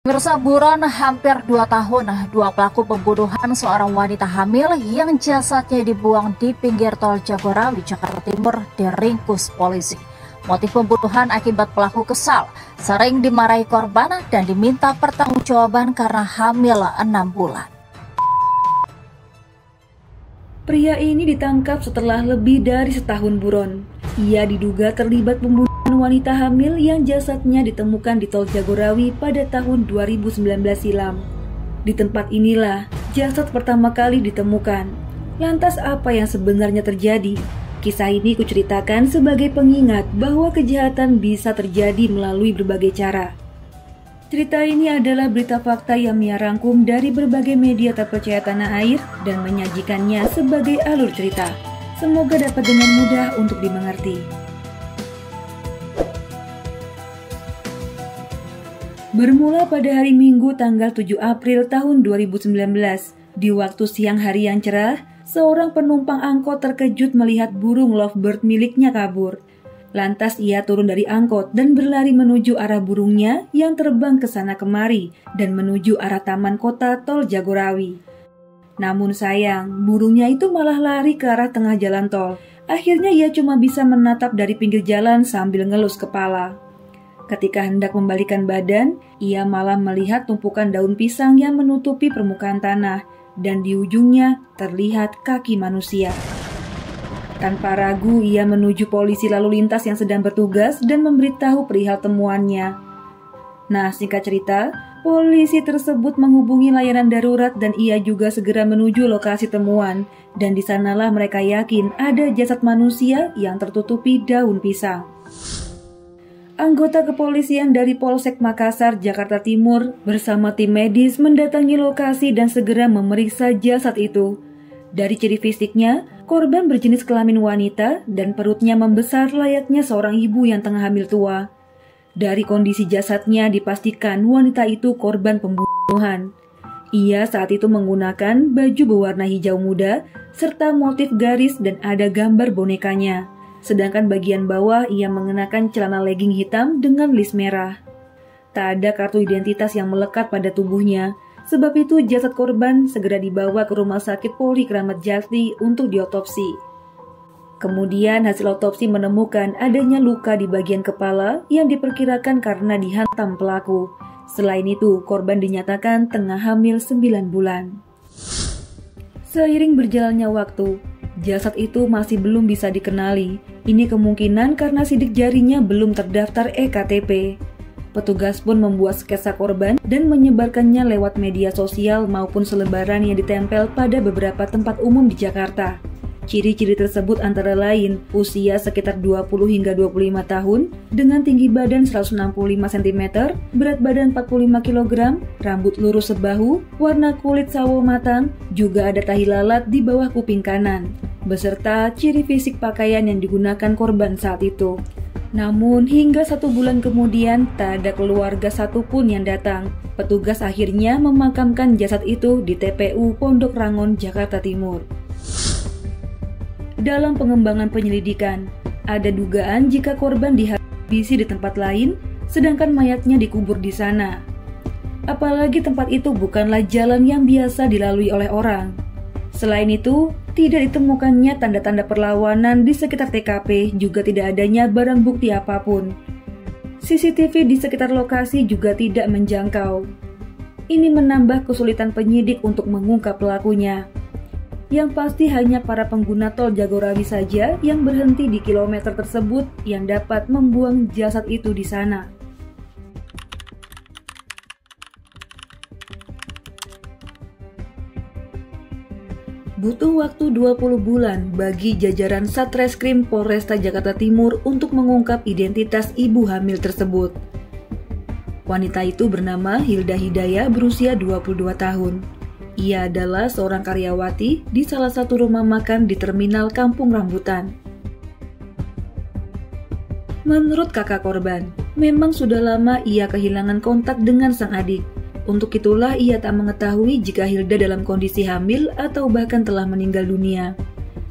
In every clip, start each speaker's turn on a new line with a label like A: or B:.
A: Pemirsa, buron hampir 2 tahun, dua pelaku pembunuhan seorang wanita hamil yang jasadnya dibuang di pinggir tol Jagorawi, Jakarta Timur diringkus polisi. Motif pembunuhan akibat pelaku kesal, sering dimarahi korban dan diminta pertanggungjawaban karena hamil 6 bulan.
B: Pria ini ditangkap setelah lebih dari setahun buron. Ia diduga terlibat pembunuhan wanita hamil yang jasadnya ditemukan di tol Jagorawi pada tahun 2019 silam. Di tempat inilah jasad pertama kali ditemukan. Lantas apa yang sebenarnya terjadi? Kisah ini kuceritakan sebagai pengingat bahwa kejahatan bisa terjadi melalui berbagai cara. Cerita ini adalah berita fakta yang Mia rangkum dari berbagai media terpercaya tanah air dan menyajikannya sebagai alur cerita. Semoga dapat dengan mudah untuk dimengerti. Bermula pada hari Minggu tanggal 7 April tahun 2019, di waktu siang hari yang cerah, seorang penumpang angkot terkejut melihat burung lovebird miliknya kabur. Lantas ia turun dari angkot dan berlari menuju arah burungnya yang terbang ke sana kemari dan menuju arah taman kota tol Jagorawi. Namun sayang, burungnya itu malah lari ke arah tengah jalan tol. Akhirnya ia cuma bisa menatap dari pinggir jalan sambil ngelus kepala. Ketika hendak membalikan badan, ia malah melihat tumpukan daun pisang yang menutupi permukaan tanah, dan di ujungnya terlihat kaki manusia. Tanpa ragu, ia menuju polisi lalu lintas yang sedang bertugas dan memberitahu perihal temuannya. Nah, singkat cerita, polisi tersebut menghubungi layanan darurat dan ia juga segera menuju lokasi temuan. Dan di sanalah mereka yakin ada jasad manusia yang tertutupi daun pisang. Anggota kepolisian dari Polsek Makassar, Jakarta Timur bersama tim medis mendatangi lokasi dan segera memeriksa jasad itu. Dari ciri fisiknya, korban berjenis kelamin wanita dan perutnya membesar layaknya seorang ibu yang tengah hamil tua. Dari kondisi jasadnya dipastikan wanita itu korban pembunuhan. Ia saat itu menggunakan baju berwarna hijau muda serta motif garis dan ada gambar bonekanya. Sedangkan bagian bawah ia mengenakan celana legging hitam dengan list merah. Tak ada kartu identitas yang melekat pada tubuhnya. Sebab itu jasad korban segera dibawa ke Rumah Sakit Polri Kramat Jati untuk diotopsi. Kemudian hasil otopsi menemukan adanya luka di bagian kepala yang diperkirakan karena dihantam pelaku. Selain itu, korban dinyatakan tengah hamil 9 bulan. Seiring berjalannya waktu, jasad itu masih belum bisa dikenali. Ini kemungkinan karena sidik jarinya belum terdaftar EKTP. Petugas pun membuat sketsa korban dan menyebarkannya lewat media sosial maupun selebaran yang ditempel pada beberapa tempat umum di Jakarta. Ciri-ciri tersebut antara lain usia sekitar 20 hingga 25 tahun dengan tinggi badan 165 cm, berat badan 45 kg, rambut lurus sebahu, warna kulit sawo matang, juga ada tahi lalat di bawah kuping kanan, beserta ciri fisik pakaian yang digunakan korban saat itu. Namun hingga 1 bulan kemudian tak ada keluarga satupun yang datang. Petugas akhirnya memakamkan jasad itu di TPU Pondok Rangon, Jakarta Timur. Dalam pengembangan penyelidikan, ada dugaan jika korban dihabisi di tempat lain, sedangkan mayatnya dikubur di sana. Apalagi tempat itu bukanlah jalan yang biasa dilalui oleh orang. Selain itu, tidak ditemukannya tanda-tanda perlawanan di sekitar TKP, juga tidak adanya barang bukti apapun. CCTV di sekitar lokasi juga tidak menjangkau. Ini menambah kesulitan penyidik untuk mengungkap pelakunya. Yang pasti hanya para pengguna tol Jagorawi saja yang berhenti di kilometer tersebut yang dapat membuang jasad itu di sana. Butuh waktu 20 bulan bagi jajaran Satreskrim Polresta Jakarta Timur untuk mengungkap identitas ibu hamil tersebut. Wanita itu bernama Hilda Hidayah berusia 22 tahun. Ia adalah seorang karyawati di salah satu rumah makan di terminal Kampung Rambutan. Menurut kakak korban, memang sudah lama ia kehilangan kontak dengan sang adik. Untuk itulah ia tak mengetahui jika Hilda dalam kondisi hamil atau bahkan telah meninggal dunia.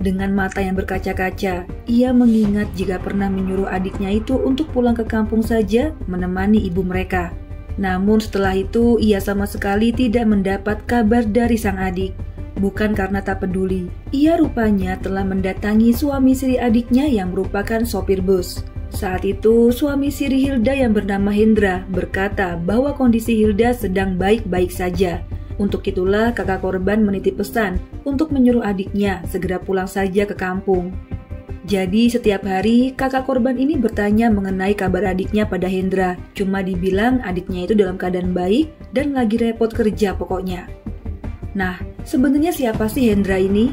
B: Dengan mata yang berkaca-kaca, ia mengingat jika pernah menyuruh adiknya itu untuk pulang ke kampung saja menemani ibu mereka. Namun setelah itu ia sama sekali tidak mendapat kabar dari sang adik. Bukan karena tak peduli, ia rupanya telah mendatangi suami siri adiknya yang merupakan sopir bus. Saat itu, suami siri Hilda yang bernama Hendra berkata bahwa kondisi Hilda sedang baik-baik saja. Untuk itulah kakak korban menitip pesan untuk menyuruh adiknya segera pulang saja ke kampung. Jadi setiap hari kakak korban ini bertanya mengenai kabar adiknya pada Hendra. Cuma dibilang adiknya itu dalam keadaan baik dan lagi repot kerja pokoknya. Nah, sebenarnya siapa sih Hendra ini?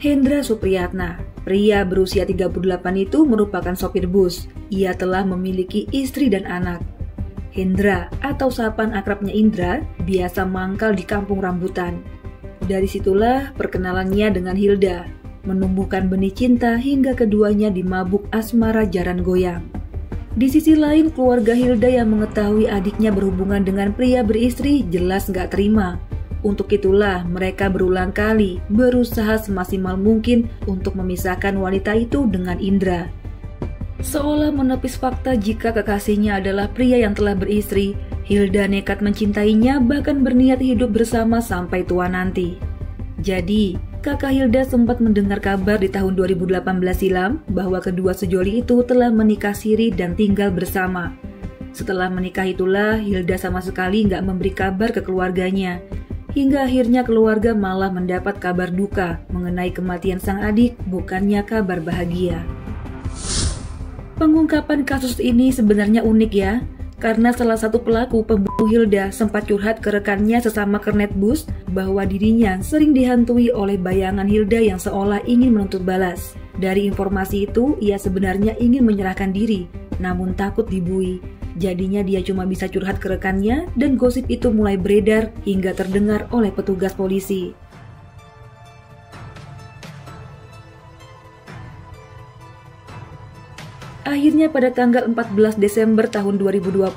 B: Hendra Supriyatna, pria berusia 38 itu merupakan sopir bus. Ia telah memiliki istri dan anak. Hendra atau sapaan akrabnya Indra biasa mangkal di kampung rambutan. Dari situlah perkenalannya dengan Hilda, menumbuhkan benih cinta hingga keduanya dimabuk asmara jaran goyang. Di sisi lain, keluarga Hilda yang mengetahui adiknya berhubungan dengan pria beristri jelas gak terima. Untuk itulah mereka berulang kali berusaha semaksimal mungkin untuk memisahkan wanita itu dengan Indra. Seolah menepis fakta jika kekasihnya adalah pria yang telah beristri, Hilda nekat mencintainya bahkan berniat hidup bersama sampai tua nanti. Jadi, kakak Hilda sempat mendengar kabar di tahun 2018 silam bahwa kedua sejoli itu telah menikah siri dan tinggal bersama. Setelah menikah itulah Hilda sama sekali nggak memberi kabar ke keluarganya. Hingga akhirnya keluarga malah mendapat kabar duka mengenai kematian sang adik, bukannya kabar bahagia. Pengungkapan kasus ini sebenarnya unik ya, karena salah satu pelaku pembunuh Hilda sempat curhat ke rekannya sesama kernet bus bahwa dirinya sering dihantui oleh bayangan Hilda yang seolah ingin menuntut balas. Dari informasi itu, ia sebenarnya ingin menyerahkan diri, namun takut dibui. Jadinya dia cuma bisa curhat ke rekannya dan gosip itu mulai beredar hingga terdengar oleh petugas polisi. Akhirnya pada tanggal 14 Desember tahun 2020,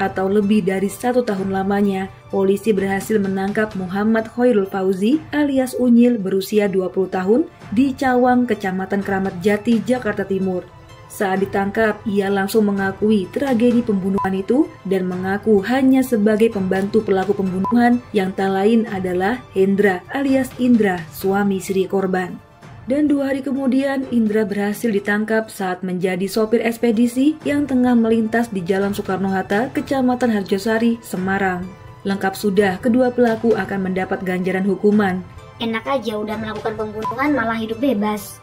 B: atau lebih dari 1 tahun lamanya, polisi berhasil menangkap Muhammad Khairul Fauzi alias Unyil berusia 20 tahun di Cawang, Kecamatan Kramat Jati, Jakarta Timur. Saat ditangkap, ia langsung mengakui tragedi pembunuhan itu dan mengaku hanya sebagai pembantu pelaku pembunuhan yang tak lain adalah Hendra alias Indra, suami istri korban. Dan 2 hari kemudian, Indra berhasil ditangkap saat menjadi sopir ekspedisi yang tengah melintas di Jalan Soekarno-Hatta, Kecamatan Harjosari, Semarang. Lengkap sudah, kedua pelaku akan mendapat ganjaran hukuman.
C: Enak aja udah melakukan pembunuhan malah hidup bebas.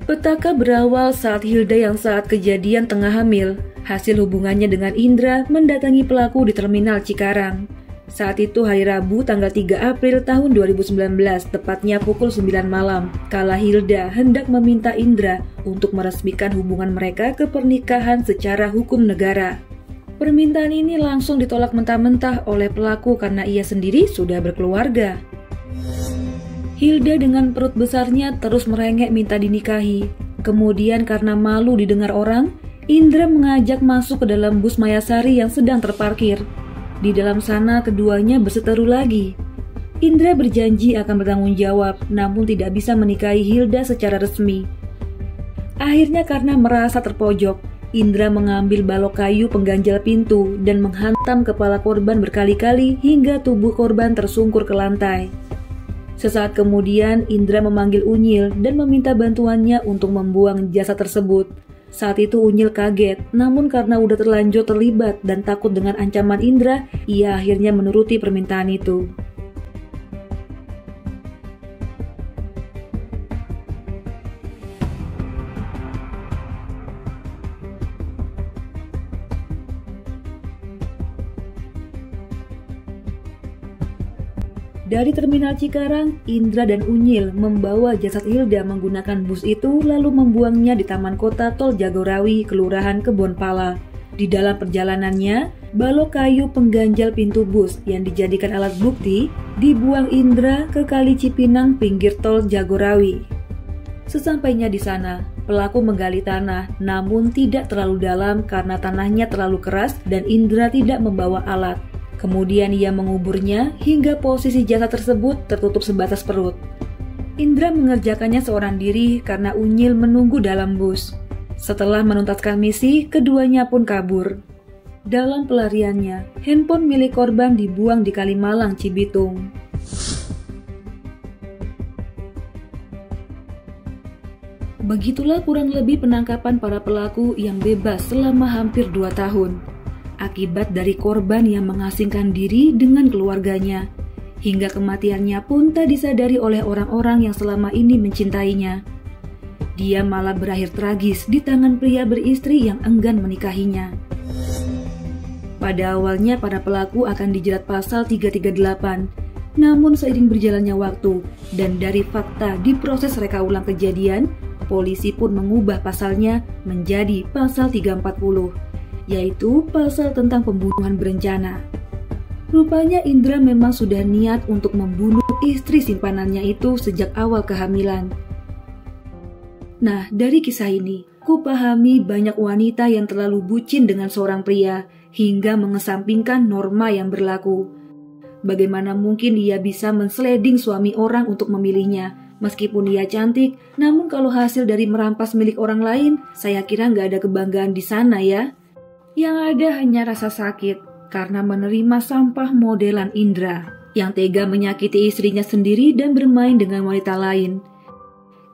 B: Petaka berawal saat Hilda yang saat kejadian tengah hamil. Hasil hubungannya dengan Indra mendatangi pelaku di Terminal Cikarang. Saat itu hari Rabu tanggal 3 April tahun 2019, tepatnya pukul 9 malam, kala Hilda hendak meminta Indra untuk meresmikan hubungan mereka ke pernikahan secara hukum negara. Permintaan ini langsung ditolak mentah-mentah oleh pelaku karena ia sendiri sudah berkeluarga. Hilda dengan perut besarnya terus merengek minta dinikahi. Kemudian karena malu didengar orang, Indra mengajak masuk ke dalam bus Mayasari yang sedang terparkir. Di dalam sana keduanya berseteru lagi. Indra berjanji akan bertanggung jawab, namun tidak bisa menikahi Hilda secara resmi. Akhirnya karena merasa terpojok, Indra mengambil balok kayu pengganjal pintu dan menghantam kepala korban berkali-kali hingga tubuh korban tersungkur ke lantai. Sesaat kemudian, Indra memanggil Unyil dan meminta bantuannya untuk membuang jasad tersebut. Saat itu Unyil kaget, namun karena udah terlanjur terlibat dan takut dengan ancaman Indra, ia akhirnya menuruti permintaan itu. Dari Terminal Cikarang, Indra dan Unyil membawa jasad Hilda menggunakan bus itu lalu membuangnya di Taman Kota Tol Jagorawi, Kelurahan Kebonpala. Di dalam perjalanannya, balok kayu pengganjal pintu bus yang dijadikan alat bukti dibuang Indra ke Kali Cipinang pinggir Tol Jagorawi. Sesampainya di sana, pelaku menggali tanah namun tidak terlalu dalam karena tanahnya terlalu keras dan Indra tidak membawa alat. Kemudian ia menguburnya hingga posisi jasad tersebut tertutup sebatas perut. Indra mengerjakannya seorang diri karena Unyil menunggu dalam bus. Setelah menuntaskan misi, keduanya pun kabur. Dalam pelariannya, handphone milik korban dibuang di Kalimalang, Cibitung. Begitulah kurang lebih penangkapan para pelaku yang bebas selama hampir 2 tahun. Akibat dari korban yang mengasingkan diri dengan keluarganya, hingga kematiannya pun tak disadari oleh orang-orang yang selama ini mencintainya. Dia malah berakhir tragis di tangan pria beristri yang enggan menikahinya. Pada awalnya para pelaku akan dijerat pasal 338, namun seiring berjalannya waktu dan dari fakta di proses reka ulang kejadian, polisi pun mengubah pasalnya menjadi pasal 340, yaitu pasal tentang pembunuhan berencana. Rupanya Indra memang sudah niat untuk membunuh istri simpanannya itu sejak awal kehamilan. Nah, dari kisah ini, kupahami banyak wanita yang terlalu bucin dengan seorang pria hingga mengesampingkan norma yang berlaku. Bagaimana mungkin ia bisa mensleding suami orang untuk memilihnya? Meskipun ia cantik, namun kalau hasil dari merampas milik orang lain, saya kira nggak ada kebanggaan di sana ya. Yang ada hanya rasa sakit karena menerima sampah modelan Indra yang tega menyakiti istrinya sendiri dan bermain dengan wanita lain.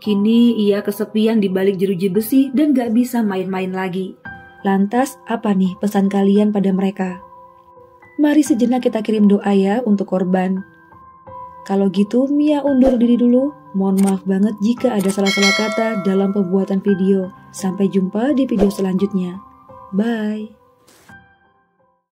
B: Kini ia kesepian di balik jeruji besi dan nggak bisa main-main lagi. Lantas, apa nih pesan kalian pada mereka? Mari sejenak kita kirim doa ya untuk korban. Kalau gitu, Mia undur diri dulu. Mohon maaf banget jika ada salah-salah kata dalam pembuatan video. Sampai jumpa di video selanjutnya. Bye.